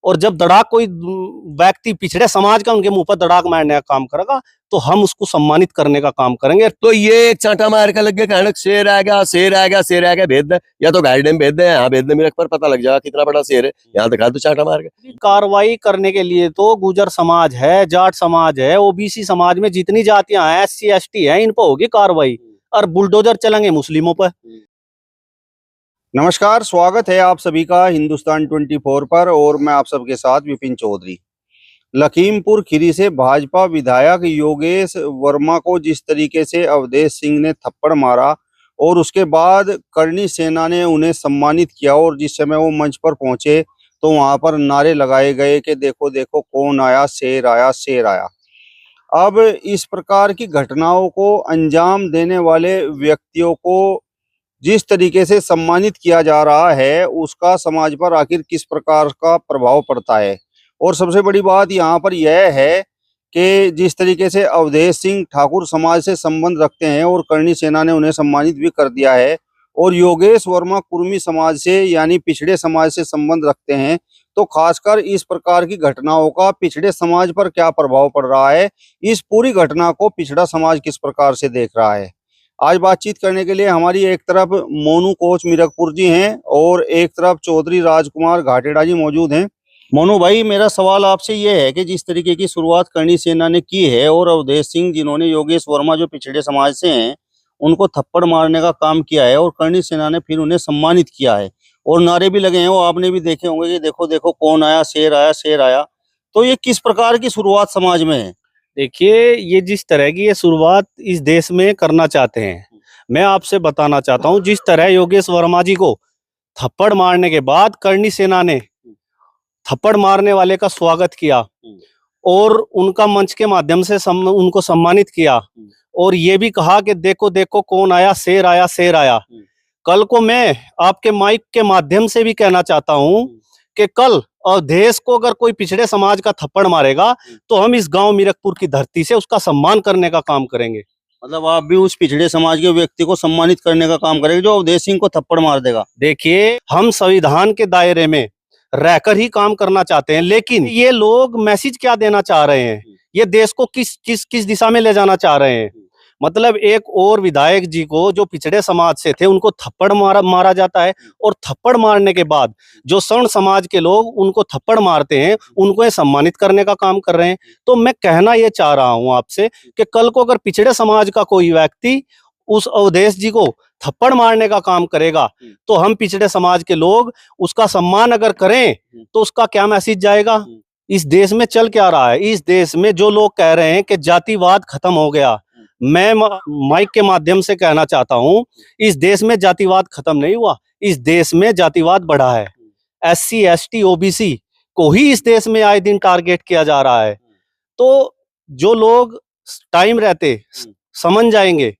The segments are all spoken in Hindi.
और जब दड़ाक कोई व्यक्ति पिछड़े समाज का उनके मुंह पर दड़ाक मारने का काम करेगा तो हम उसको सम्मानित करने का काम करेंगे। तो ये एक चांटा मार के लग गया कहने शेर आ गया, शेर आ गया, शेर आ गया, भेज दे या तो गाड़ी में भेज दे, यहाँ भेज दे, मेरे पर पता लग जाएगा कितना बड़ा शेर है, यहाँ दिखा दो चांटा मार के। कार्रवाई करने के लिए तो गुजर समाज है, जाट समाज है, ओबीसी समाज में जितनी जातियां हैं, SC ST है, इन पर होगी कार्रवाई और बुलडोजर चलेंगे मुस्लिमों पर। नमस्कार, स्वागत है आप सभी का हिंदुस्तान 24 पर और मैं आप सबके साथ विपिन चौधरी। लखीमपुर खीरी से भाजपा विधायक योगेश वर्मा को जिस तरीके से अवधेश सिंह ने थप्पड़ मारा और उसके बाद करणी सेना ने उन्हें सम्मानित किया और जिस समय वो मंच पर पहुंचे तो वहां पर नारे लगाए गए कि देखो देखो कौन आया, शेर आया, शेर आया। अब इस प्रकार की घटनाओं को अंजाम देने वाले व्यक्तियों को जिस तरीके से सम्मानित किया जा रहा है उसका समाज पर आखिर किस प्रकार का प्रभाव पड़ता है। और सबसे बड़ी बात यहाँ पर यह है कि जिस तरीके से अवधेश सिंह ठाकुर समाज से संबंध रखते हैं और करणी सेना ने उन्हें सम्मानित भी कर दिया है और योगेश वर्मा कुर्मी समाज से यानी पिछड़े समाज से संबंध रखते हैं, तो खासकर इस प्रकार की घटनाओं का पिछड़े समाज पर क्या प्रभाव पड़ रहा है, इस पूरी घटना को पिछड़ा समाज किस प्रकार से देख रहा है। आज बातचीत करने के लिए हमारी एक तरफ मोनू कोच मीरकपुर जी हैं और एक तरफ चौधरी राजकुमार घाटेड़ा जी मौजूद हैं। मोनू भाई, मेरा सवाल आपसे ये है कि जिस तरीके की शुरुआत करणी सेना ने की है और अवधेश सिंह जिन्होंने योगेश वर्मा जो पिछड़े समाज से हैं उनको थप्पड़ मारने का काम किया है और करणी सेना ने फिर उन्हें सम्मानित किया है और नारे भी लगे हैं, वो आपने भी देखे होंगे कि देखो देखो कौन आया, शेर आया, शेर आया। तो ये किस प्रकार की शुरुआत समाज में है? देखिए, ये जिस तरह की ये शुरुआत इस देश में करना चाहते हैं, मैं आपसे बताना चाहता हूं, जिस तरह योगेश वर्मा जी को थप्पड़ मारने के बाद करणी सेना ने थप्पड़ मारने वाले का स्वागत किया और उनका मंच के माध्यम से उनको सम्मानित किया और ये भी कहा कि देखो देखो कौन आया, शेर आया, शेर आया। कल को मैं आपके माइक के माध्यम से भी कहना चाहता हूं कि कल अवधेश को अगर कोई पिछड़े समाज का थप्पड़ मारेगा तो हम इस गांव मीरकपुर की धरती से उसका सम्मान करने का काम करेंगे। मतलब आप भी उस पिछड़े समाज के व्यक्ति को सम्मानित करने का काम करेंगे जो अवधेश सिंह को थप्पड़ मार देगा? देखिए, हम संविधान के दायरे में रहकर ही काम करना चाहते हैं, लेकिन ये लोग मैसेज क्या देना चाह रहे हैं, ये देश को किस किस किस दिशा में ले जाना चाह रहे हैं। मतलब एक और विधायक जी को जो पिछड़े समाज से थे उनको थप्पड़ मारा जाता है और थप्पड़ मारने के बाद जो सवर्ण समाज के लोग उनको थप्पड़ मारते हैं उनको सम्मानित करने का काम कर रहे हैं। तो मैं कहना ये चाह रहा हूं आपसे कि कल को अगर पिछड़े समाज का कोई व्यक्ति उस अवधेश जी को थप्पड़ मारने का काम करेगा तो हम पिछड़े समाज के लोग उसका सम्मान अगर करें तो उसका क्या मैसेज जाएगा। इस देश में चल क्या रहा है, इस देश में जो लोग कह रहे हैं कि जातिवाद खत्म हो गया, मैं माइक के माध्यम से कहना चाहता हूं, इस देश में जातिवाद खत्म नहीं हुआ, इस देश में जातिवाद बढ़ा है। SC ST OBC को ही इस देश में आए दिन टारगेट किया जा रहा है। तो जो लोग टाइम रहते समझ जाएंगे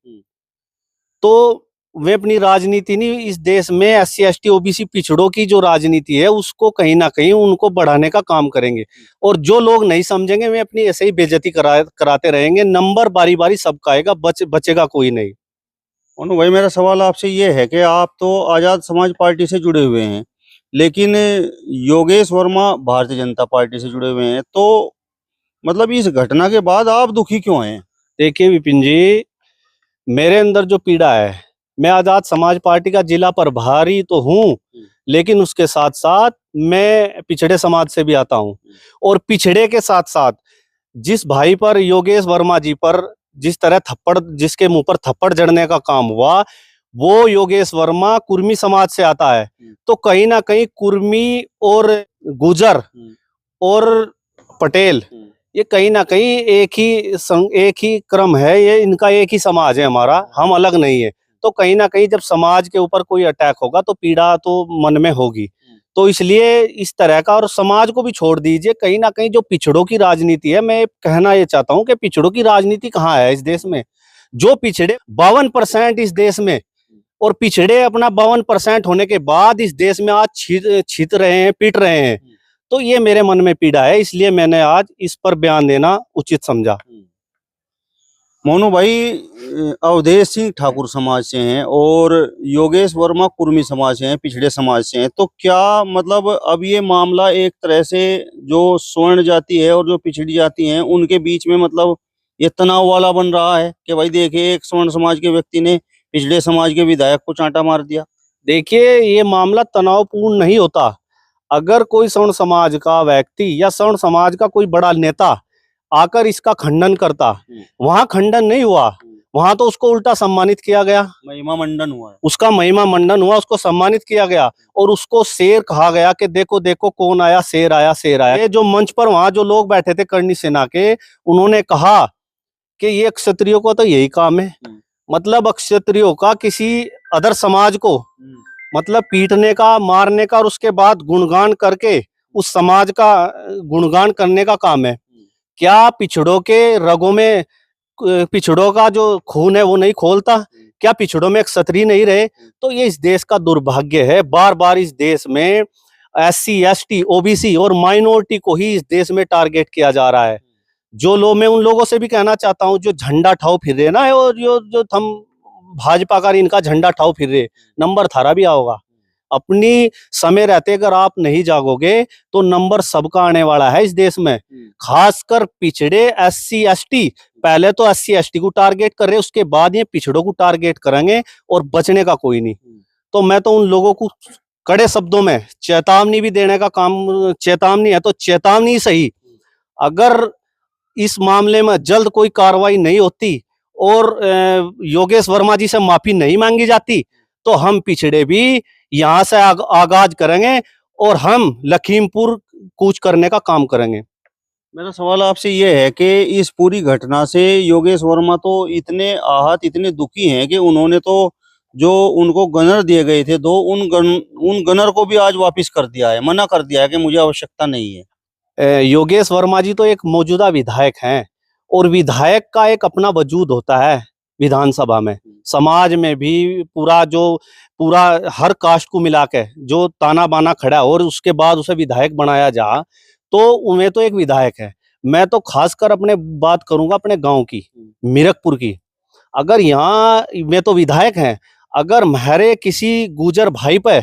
तो वे अपनी राजनीति नहीं, इस देश में SC ST OBC पिछड़ों की जो राजनीति है उसको कहीं ना कहीं उनको बढ़ाने का काम करेंगे और जो लोग नहीं समझेंगे वे अपनी ऐसे ही बेइज्जती कराते रहेंगे। नंबर बारी बारी सबका आएगा, बचेगा कोई नहीं। मोनू भाई, मेरा सवाल आपसे ये है कि आप तो आजाद समाज पार्टी से जुड़े हुए हैं लेकिन योगेश वर्मा भारतीय जनता पार्टी से जुड़े हुए हैं, तो मतलब इस घटना के बाद आप दुखी क्यों हैं? देखिए विपिन जी, मेरे अंदर जो पीड़ा है, मैं आजाद समाज पार्टी का जिला प्रभारी तो हूं लेकिन उसके साथ साथ मैं पिछड़े समाज से भी आता हूं और पिछड़े के साथ साथ जिस भाई पर, योगेश वर्मा जी पर जिस तरह थप्पड़, जिसके मुंह पर थप्पड़ जड़ने का काम हुआ, वो योगेश वर्मा कुर्मी समाज से आता है। तो कहीं ना कहीं कुर्मी और गुजर और पटेल ये कहीं ना कहीं एक ही क्रम है, ये इनका एक ही समाज है हमारा, हम अलग नहीं है। तो कहीं ना कहीं जब समाज के ऊपर कोई अटैक होगा तो पीड़ा तो मन में होगी। तो इसलिए इस तरह का, और समाज को भी छोड़ दीजिए, कहीं ना कहीं जो पिछड़ों की राजनीति है, मैं कहना ये चाहता हूं कि पिछड़ों की राजनीति कहाँ है इस देश में। जो पिछड़े 52% इस देश में, और पिछड़े अपना 52% होने के बाद इस देश में आज छित रहे हैं, पिट रहे हैं। तो ये मेरे मन में पीड़ा है, इसलिए मैंने आज इस पर बयान देना उचित समझा। मोनू भाई, अवधेश सिंह ठाकुर समाज से हैं और योगेश वर्मा कुर्मी समाज से हैं, पिछड़े समाज से हैं। तो क्या मतलब अब ये मामला एक तरह से जो स्वर्ण जाति है और जो पिछड़ी जाति है उनके बीच में मतलब ये तनाव वाला बन रहा है कि भाई देखिए एक स्वर्ण समाज के व्यक्ति ने पिछड़े समाज के विधायक को चांटा मार दिया। देखिए, ये मामला तनावपूर्ण नहीं होता। अगर कोई सवर्ण समाज का व्यक्ति या सवर्ण समाज का कोई बड़ा नेता आकर इसका खंडन करता, वहां खंडन नहीं हुआ, वहां तो उसको उल्टा सम्मानित किया गया, महिमा मंडन हुआ है। उसका महिमा मंडन हुआ, उसको सम्मानित किया गया और उसको शेर कहा गया कि देखो देखो कौन आया, शेर आया, शेर आया। ये जो मंच पर वहां जो लोग बैठे थे करणी सेना के, उन्होंने कहा कि ये क्षत्रियो को तो यही काम है। मतलब क्षत्रियो का किसी अदर समाज को मतलब पीटने का, मारने का और उसके बाद गुणगान करके उस समाज का गुणगान करने का काम है। क्या पिछड़ों के रगों में पिछड़ों का जो खून है वो नहीं खोलता? क्या पिछड़ों में क्षत्रिय नहीं रहे? तो ये इस देश का दुर्भाग्य है। बार बार इस देश में SC, ST, OBC और माइनॉरिटी को ही इस देश में टारगेट किया जा रहा है। जो लोग, मैं उन लोगों से भी कहना चाहता हूँ जो झंडा ठाव फिर रहे ना, और जो हम भाजपा का इनका झंडा ठाव फिर रहे, नंबर थारा भी आओगा। अपनी समय रहते अगर आप नहीं जागोगे तो नंबर सबका आने वाला है इस देश में। खासकर पिछड़े SC, ST, पहले तो SC, ST को टारगेट कर रहे, उसके बाद ये पिछड़ों को टारगेट करेंगे और बचने का कोई नहीं। तो मैं तो उन लोगों को कड़े शब्दों में चेतावनी भी देने का काम, चेतावनी है तो चेतावनी सही, अगर इस मामले में जल्द कोई कार्रवाई नहीं होती और योगेश वर्मा जी से माफी नहीं मांगी जाती तो हम पिछड़े भी यहाँ से आगाज करेंगे और हम लखीमपुर कूच करने का काम करेंगे। मेरा सवाल आपसे ये है कि इस पूरी घटना से योगेश वर्मा तो इतने आहत, इतने दुखी हैं कि उन्होंने तो जो उनको गनर दिए गए थे उन गनर को भी आज वापस कर दिया है, मना कर दिया है कि मुझे आवश्यकता नहीं है। योगेश वर्मा जी तो एक मौजूदा विधायक हैं और विधायक का एक अपना वजूद होता है विधानसभा में, समाज में भी पूरा हर कास्ट को मिला के जो ताना बाना खड़ा है और उसके बाद उसे विधायक बनाया जा, तो उन्हें तो एक विधायक है। मैं तो खासकर अपने बात करूंगा अपने गांव की, मीरकपुर की। अगर यहाँ में तो विधायक हैं, अगर हमारे किसी गुजर भाई पे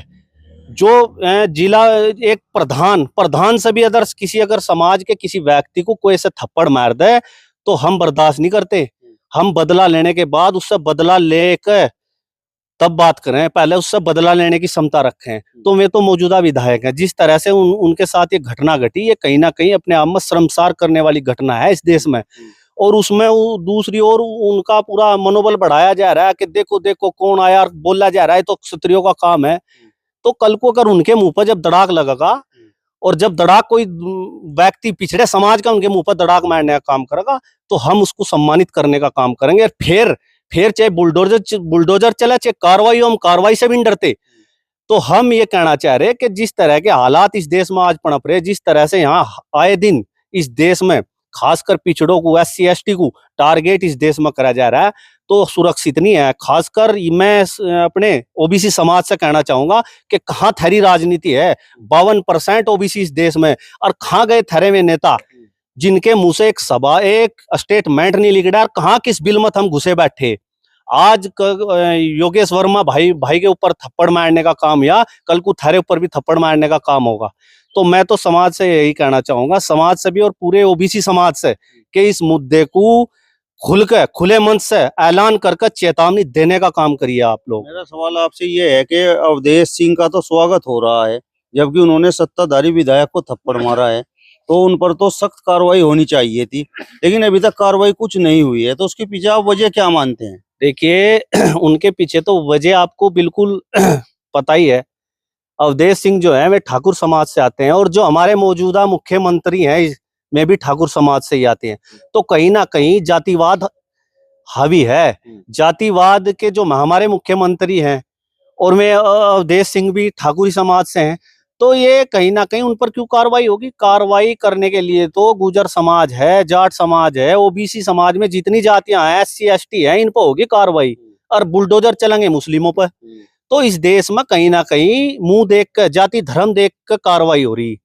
जो जिला एक प्रधान से भी अगर किसी अगर समाज के किसी व्यक्ति को कोई ऐसे थप्पड़ मार दे तो हम बर्दाश्त नहीं करते। हम बदला लेने के बाद उससे बदला लेकर तब बात करें, पहले उससे बदला लेने की क्षमता रखें। तो वे तो मौजूदा विधायक हैं। जिस तरह से उनके साथ ये घटना घटी, ये कहीं ना कहीं अपने आप में शर्मसार करने वाली घटना है इस देश में। और उसमें दूसरी ओर उनका पूरा मनोबल बढ़ाया जा रहा है कि देखो देखो कौन आया, बोला जा रहा है तो क्षत्रियों का काम है। तो कल को अगर उनके मुंह पर जब दड़ाक लगेगा और जब दड़ाक कोई व्यक्ति पिछड़े समाज का उनके मुंह पर दड़ाक मारने का काम करेगा तो हम उसको सम्मानित करने का काम करेंगे। फिर चाहे बुलडोजर चले, चाहे कार्रवाई हो, हम कार्रवाई से भी नहीं डरते। तो हम ये कहना चाह रहे हैं कि जिस तरह के हालात इस देश में आज पनप रहे, जिस तरह से यहाँ आए दिन इस देश में खासकर पिछड़ों को, SC, ST को टारगेट इस देश में करा जा रहा है, तो सुरक्षित नहीं है। खासकर मैं अपने OBC समाज से कहना चाहूंगा कि कहाँ थारी राजनीति है। 52% OBC इस देश में, और कहाँ गए थारे में नेता जिनके मुंह से एक स्टेटमेंट नहीं लिख रहा, कहाँ किस बिल में हम घुसे बैठे। आज योगेश वर्मा भाई के ऊपर थप्पड़ मारने का काम या कल को थारे ऊपर भी थप्पड़ मारने का काम होगा। तो मैं तो समाज से यही कहना चाहूंगा, समाज से भी और पूरे OBC समाज से, कि इस मुद्दे को खुले मन से ऐलान करके चेतावनी देने का काम करिए आप लोग। मेरा सवाल आपसे ये है कि अवधेश सिंह का तो स्वागत हो रहा है, जबकि उन्होंने सत्ताधारी विधायक को थप्पड़ मारा है, तो उन पर तो सख्त कार्रवाई होनी चाहिए थी, लेकिन अभी तक कार्रवाई कुछ नहीं हुई है। तो उसके पीछे आप वजह क्या मानते हैं? देखिए उनके पीछे तो वजह आपको बिल्कुल पता ही है। अवधेश सिंह जो है वे ठाकुर समाज से आते हैं और जो हमारे मौजूदा मुख्यमंत्री हैं में भी ठाकुर समाज से ही आते हैं। तो कहीं ना कहीं जातिवाद हावी है। जातिवाद के जो हमारे मुख्यमंत्री हैं और मैं अवधेश सिंह भी ठाकुरी समाज से हैं, तो ये कहीं ना कहीं उन पर क्यों कार्रवाई होगी? कार्रवाई करने के लिए तो गुजर समाज है, जाट समाज है, OBC समाज में जितनी जातियां हैं, SC, ST है, इन पर होगी कार्रवाई। और बुलडोजर चलेंगे मुस्लिमों पर। तो इस देश में कहीं ना कहीं मुंह देख कर, जाति धर्म देख कर कार्रवाई हो रही।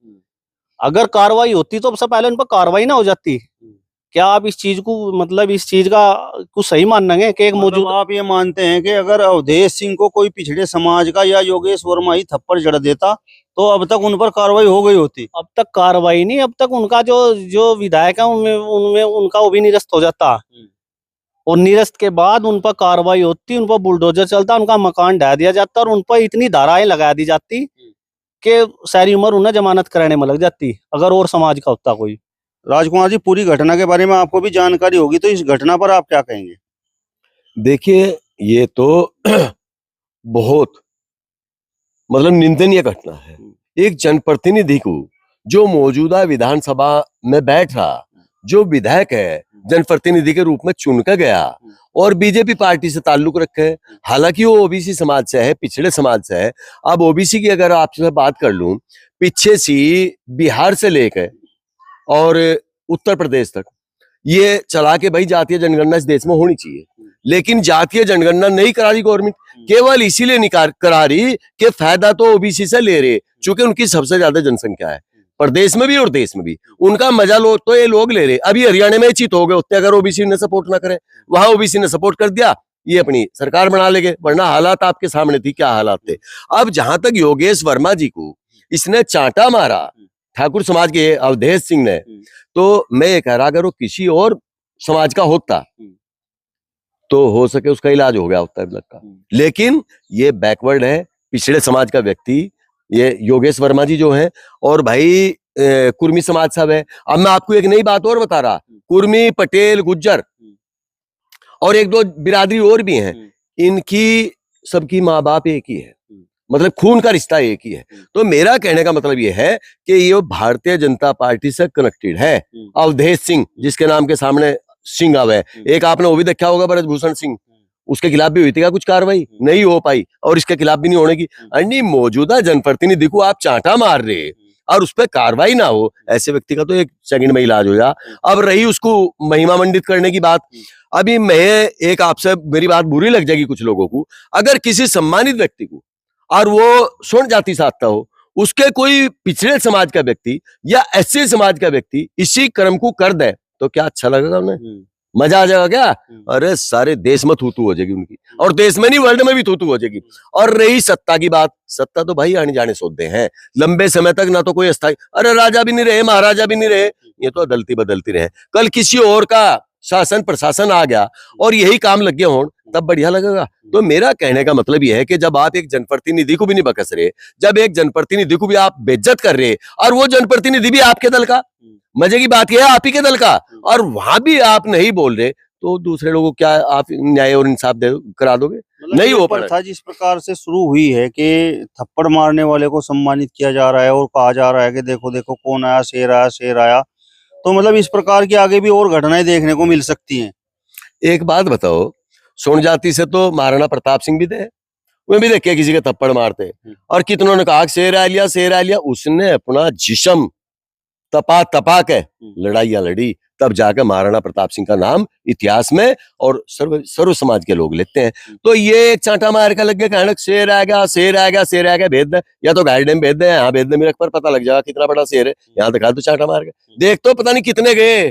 अगर कार्रवाई होती तो सबसे पहले उन पर कार्रवाई ना हो जाती क्या आप इस चीज को मतलब इस चीज का कुछ सही मानेंगे कि एक मतलब मौजूद आप ये मानते हैं कि अगर अवधेश सिंह को कोई पिछड़े समाज का या योगेश वर्मा ही थप्पड़ जड़ देता तो अब तक उन पर कार्रवाई हो गई होती? अब तक कार्रवाई नहीं, अब तक उनका जो जो विधायक है उनमें उनमें उनका वो भी निरस्त हो जाता, और निरस्त के बाद उन पर कार्रवाई होती, उन पर बुलडोजर चलता, उनका मकान ढा दिया जाता और उन पर इतनी धाराएं लगा दी जाती कि सारी उम्र उन्हें जमानत कराने में लग जाती अगर और समाज का होता कोई। राजकुमार जी, पूरी घटना के बारे में आपको भी जानकारी होगी, तो इस घटना पर आप क्या कहेंगे? देखिए, ये तो बहुत मतलब निंदनीय घटना है। एक जनप्रतिनिधि को जो मौजूदा विधानसभा में बैठ रहा, जो विधायक है, जनप्रतिनिधि के रूप में चुनकर गया और बीजेपी पार्टी से ताल्लुक रखे, हालांकि वो ओबीसी समाज से है, पिछड़े समाज से है। अब ओबीसी की अगर आपसे बात कर लूं, पीछे से बिहार से लेकर और उत्तर प्रदेश तक ये चला के भाई जातीय जनगणना इस देश में होनी चाहिए, लेकिन जातीय जनगणना नहीं करा रही गवर्नमेंट, केवल इसीलिए नहीं करा रही कि फायदा तो ओबीसी से ले रहे, चूंकि उनकी सबसे ज्यादा जनसंख्या है प्रदेश में भी और देश में भी, उनका मजा लो तो ये लोग ले रहे। अभी हरियाणा में चित हो गए होते अगर ओबीसी ने सपोर्ट ना करे, वहां ओबीसी ने सपोर्ट कर दिया, ये अपनी सरकार बना लेंगे, वरना हालात आपके सामने थी, क्या हालात थे। अब जहां तक योगेश वर्मा जी को इसने चांटा मारा ठाकुर समाज के अवधेश सिंह ने, तो मैं ये कह रहा अगर वो किसी और समाज का होता तो हो सके उसका इलाज हो गया होता है का, लेकिन ये बैकवर्ड है, पिछड़े समाज का व्यक्ति ये योगेश वर्मा जी जो है, और भाई कुर्मी समाज सब है। अब मैं आपको एक नई बात और बता रहा, कुर्मी, पटेल, गुज्जर और एक दो बिरादरी और भी हैं, इनकी सबकी माँ बाप एक ही है, मतलब खून का रिश्ता एक ही है। तो मेरा कहने का मतलब ये है कि ये भारतीय जनता पार्टी से कनेक्टेड है। अवधेश सिंह जिसके नाम के सामने सिंह आवे, एक आपने वो भी देखा होगा ब्रजभूषण सिंह, उसके खिलाफ भी हुई थी क्या कुछ कार्रवाई? नहीं हो पाई, और इसके खिलाफ भी नहीं होने की। अन्य मौजूदा जनप्रतिनिधि को आप चांटा मार रहे और उस पर कार्रवाई ना हो, ऐसे व्यक्ति का तो एक सेकंड में इलाज हो जा। अब रही उसको महिमा मंडित करने की बात, अभी मैं एक आपसे मेरी बात बुरी लग जाएगी कुछ लोगों को, अगर किसी सम्मानित व्यक्ति को और वो स्वर्ण जाति साधता हो, उसके कोई पिछड़े समाज का व्यक्ति या एससी समाज का व्यक्ति इसी कर्म को कर दे तो क्या अच्छा लगेगा उन्हें? मजा आ जाएगा क्या? अरे सारे देश में थूतू हो जाएगी उनकी, और देश में नहीं वर्ल्ड में भी थूतू हो जाएगी। और रही सत्ता की बात, सत्ता तो भाई आने जाने सौदे हैं, लंबे समय तक ना तो कोई अस्थायी, अरे राजा भी नहीं रहे, महाराजा भी नहीं रहे, ये तो अदलती बदलती रहे। कल किसी और का शासन प्रशासन आ गया और यही काम लग गए हों, तब बढ़िया लगेगा। तो मेरा कहने का मतलब यह है कि जब आप एक जनप्रतिनिधि को भी नहीं बकस रहे, जब एक जनप्रतिनिधि को भी आप बेइज्जत कर रहे, और वो जनप्रतिनिधि भी आपके दल का, मजे की बात यह है आप ही के दल का, और वहां भी आप नहीं बोल रहे, तो दूसरे लोगों को क्या आप न्याय और इंसाफ करा दोगे? नहीं हो प्रथा जिस प्रकार से शुरू हुई है कि थप्पड़ मारने वाले को सम्मानित किया जा रहा है और कहा जा रहा है कि देखो देखो कौन आया, शेर आया, शेर आया, तो मतलब इस प्रकार की आगे भी और घटनाएं देखने को मिल सकती हैं। एक बात बताओ, स्वर्ण जाति से तो महाराणा प्रताप सिंह भी थे, वो भी देखे किसी के थप्पड़ मारते, और कितनों ने कहा शेर आ लिया, शेर आ लिया, उसने अपना जिस्म तपा तपा के लड़ाइयां लड़ी, तब जाकर महाराणा प्रताप सिंह का नाम इतिहास में और सर्व समाज के लोग लेते हैं। तो ये एक चांटा मार का लग गया कहना शेर आ गया, शेर आ गया, शेर आ गया, भेद दे, या तो गाइड में भेज दे, यहाँ भेज दे, मेरे पर पता लग जाएगा कितना बड़ा शेर है, यहाँ दिखा दो चांटा मार के, देख तो पता नहीं कितने गए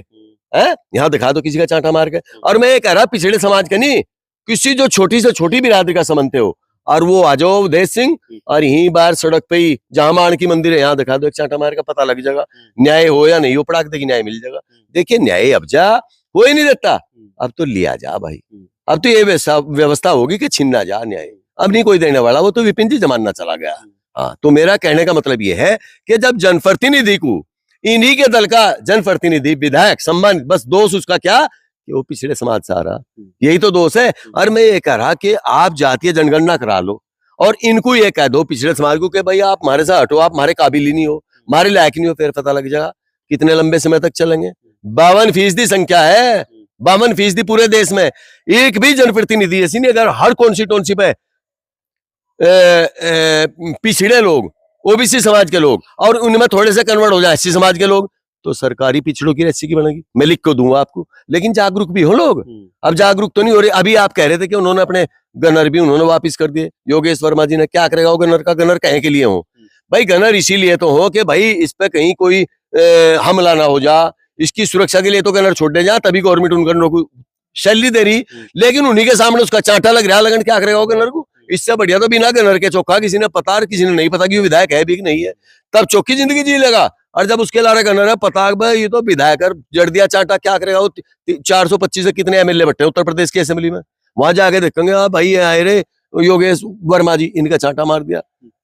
हैं, यहाँ दिखा दो किसी का चांटा मार के। और मैं ये कह रहा पिछड़े समाज का नहीं, किसी जो छोटी से छोटी बिरादरी का समझते हो, और वो आ जाओ अवधेश सिंह, और यहीं बाहर सड़क पे ही जहां मान की मंदिर है, यहाँ दिखा दो एक चांटा मार का, पता लग जाएगा न्याय हो या नहीं हो, पड़ाक देखिए न्याय मिल जाएगा। देखिए न्याय अब जा हो ही नहीं देता, अब तो लिया जा भाई, अब तो ये व्यवस्था होगी कि छीनना जा न्याय, अब नहीं कोई देने वाला, वो तो विपिन जी जमाना चला गया। हाँ, तो मेरा कहने का मतलब ये है कि जब जनप्रतिनिधि को इन्हीं के दल का जनप्रतिनिधि विधायक सम्मानित, बस दोष उसका क्या कि वो पिछड़े समाज से आ रहा, यही तो दोष है। और मैं ये कह रहा कि आप जातीय जनगणना करा लो और इनको ये कह दो पिछड़े समाज को कि भाई आप हमारे साथ हटो, आप हमारे काबिल ही नहीं हो, हमारे लायक नहीं हो, फिर पता लग जाएगा कितने लंबे समय तक चलेंगे। 52% संख्या है, 52% पूरे देश में, एक भी जनप्रतिनिधि ऐसी नहीं, अगर हर कॉन्स्टिट्यूंसी पे पिछड़े लोग, ओबीसी समाज के लोग, और उनमें थोड़े से कन्वर्ट हो जाए एससी समाज के लोग, तो सरकारी पिछड़ों की रस्सी की बनेगी, मैं लिख को दूंगा आपको। लेकिन जागरूक भी हो लोग, अब जागरूक तो नहीं हो रहे। अभी आप कह रहे थे कि उन्होंने अपने गनर भी उन्होंने वापस कर दिए, योगेश वर्मा जी ने, क्या करेगा वो गनर का? गनर कहे के लिए हो भाई? गनर इसीलिए तो हो कि भाई इस पे कहीं कोई हमला ना हो जा, इसकी सुरक्षा के लिए तो कन्नड़ छोड़ने जा, तभी गवर्नमेंट उन कन्नड़ को सैलरी दे रही, लेकिन उन्हीं के सामने उसका चांटा लग रहा, लगन क्या करेगा वो कन्नड़ को। इससे बढ़िया तो बिना कन्नड़ के चौका, किसी ने पता और किसी ने नहीं पता कि वो विधायक है भी कि नहीं है, तब चौकी जिंदगी जी लेगा। और जब उसके लारे कन्नड़ है पता भाई ये तो विधायक जड़ दिया चांटा, क्या करेगा वो। 425 से कितने एमएलए बट्टे उत्तर प्रदेश की असेंबली में, वहां जाके देखेंगे हाँ भाई आए रे योगेश वर्मा जी, इनका चांटा मार दिया।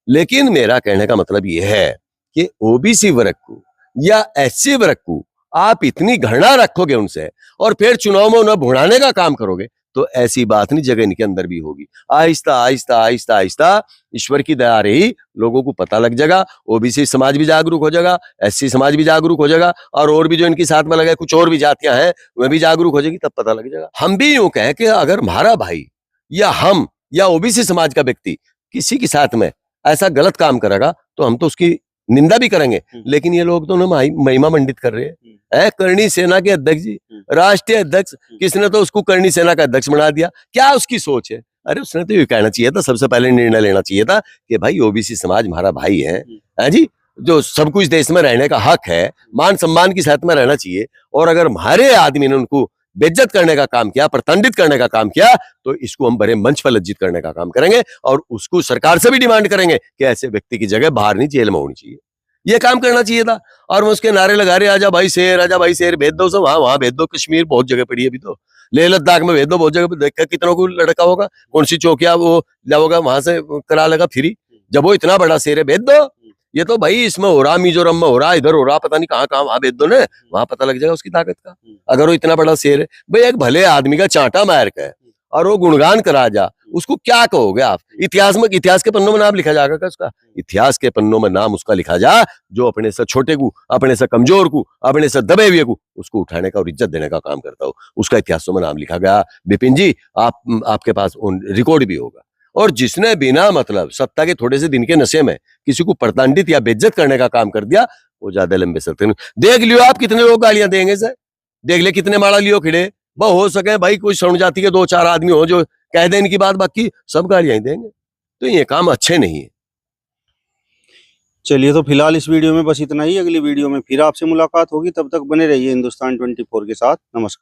लेकिन मेरा कहने का मतलब यह है कि ओबीसी वर्ग को या एससी वर्ग को आप इतनी घृणा रखोगे उनसे और फिर चुनाव में उन्हें भुनाने का काम करोगे, तो ऐसी बात नहीं जगह इनके अंदर भी होगी। आहिस्ता आहिस्ता आहिस्ता आहिस्ता ईश्वर की दया रही, लोगों को पता लग जाएगा, ओबीसी समाज भी जागरूक हो जाएगा, एससी समाज भी जागरूक हो जाएगा, और भी जो इनकी साथ में लगे कुछ और भी जातियां हैं वह भी जागरूक हो जाएगी, तब पता लग जाएगा। हम भी यूं कहें कि अगर हमारा भाई या हम या ओबीसी समाज का व्यक्ति किसी के साथ में ऐसा गलत काम करेगा तो हम तो उसकी निंदा भी करेंगे, लेकिन ये लोग तो ना महिमा मंडित कर रहे हैं। करणी सेना के अध्यक्ष जी, राष्ट्रीय अध्यक्ष, किसने तो उसको करणी सेना का अध्यक्ष बना दिया, क्या उसकी सोच है। अरे उसने तो ये कहना चाहिए था, सबसे पहले निर्णय लेना चाहिए था कि भाई ओबीसी समाज हमारा भाई है जी, जो सब कुछ देश में रहने का हक है, मान सम्मान की साथ में रहना चाहिए, और अगर हमारे आदमी ने उनको बेइज्जत करने का काम किया, प्रताड़ित करने का काम किया, तो इसको हम बड़े मंच पर लज्जित करने का काम करेंगे, और उसको सरकार से भी डिमांड करेंगे कि ऐसे व्यक्ति की जगह बाहर नहीं जेल में होनी चाहिए। ये काम करना चाहिए था। और वो उसके नारे लगा रहे आजा भाई शेर भेज दो, सब वहां भेज दो, कश्मीर बहुत जगह पड़ी है अभी तो, लेह लद्दाख में भेज दो, बहुत जगह देखकर कितनों को लड़का होगा, कौन सी चौकिया वो जाओगा वहां से करा लेगा फ्री, जब वो इतना बड़ा शेर है भेज दो। ये तो भाई इसमें हो रहा, मिजोरम में हो रहा, इधर हो रहा, पता नहीं कहाँ कहाँ, वहां भेज दो ना, वहां पता लग जाएगा उसकी ताकत का। अगर वो इतना बड़ा शेर है भाई, एक भले आदमी का चांटा मार का है और वो गुणगान करा जा, उसको क्या कहोगे आप। इतिहास के पन्नों में नाम लिखा जाएगा उसका, इतिहास के पन्नों में नाम उसका लिखा जा जो अपने से छोटे को, अपने से कमजोर को, अपने से दबे हुए को उसको उठाने का और इज्जत देने का काम करता हो, उसका इतिहासों में नाम लिखा गया। विपिन जी आपके पास रिकॉर्ड भी होगा। और जिसने बिना मतलब सत्ता के थोड़े से दिन के नशे में किसी को प्रताड़ित या बेइज्जत करने का काम कर दिया, वो ज्यादा लंबे सकते नहीं। देख लियो आप कितने लोग गालियां देंगे सर, देख ले कितने माड़ा लियो खिड़े, वो हो सके भाई कोई सण जाति के 2-4 आदमी हो जो कह दे इनकी बात, बाकी सब गालियां ही देंगे, तो ये काम अच्छे नहीं है। चलिए, तो फिलहाल इस वीडियो में बस इतना ही। अगली वीडियो में फिर आपसे मुलाकात होगी, तब तक बने रहिए हिंदुस्तान 24 के साथ। नमस्कार।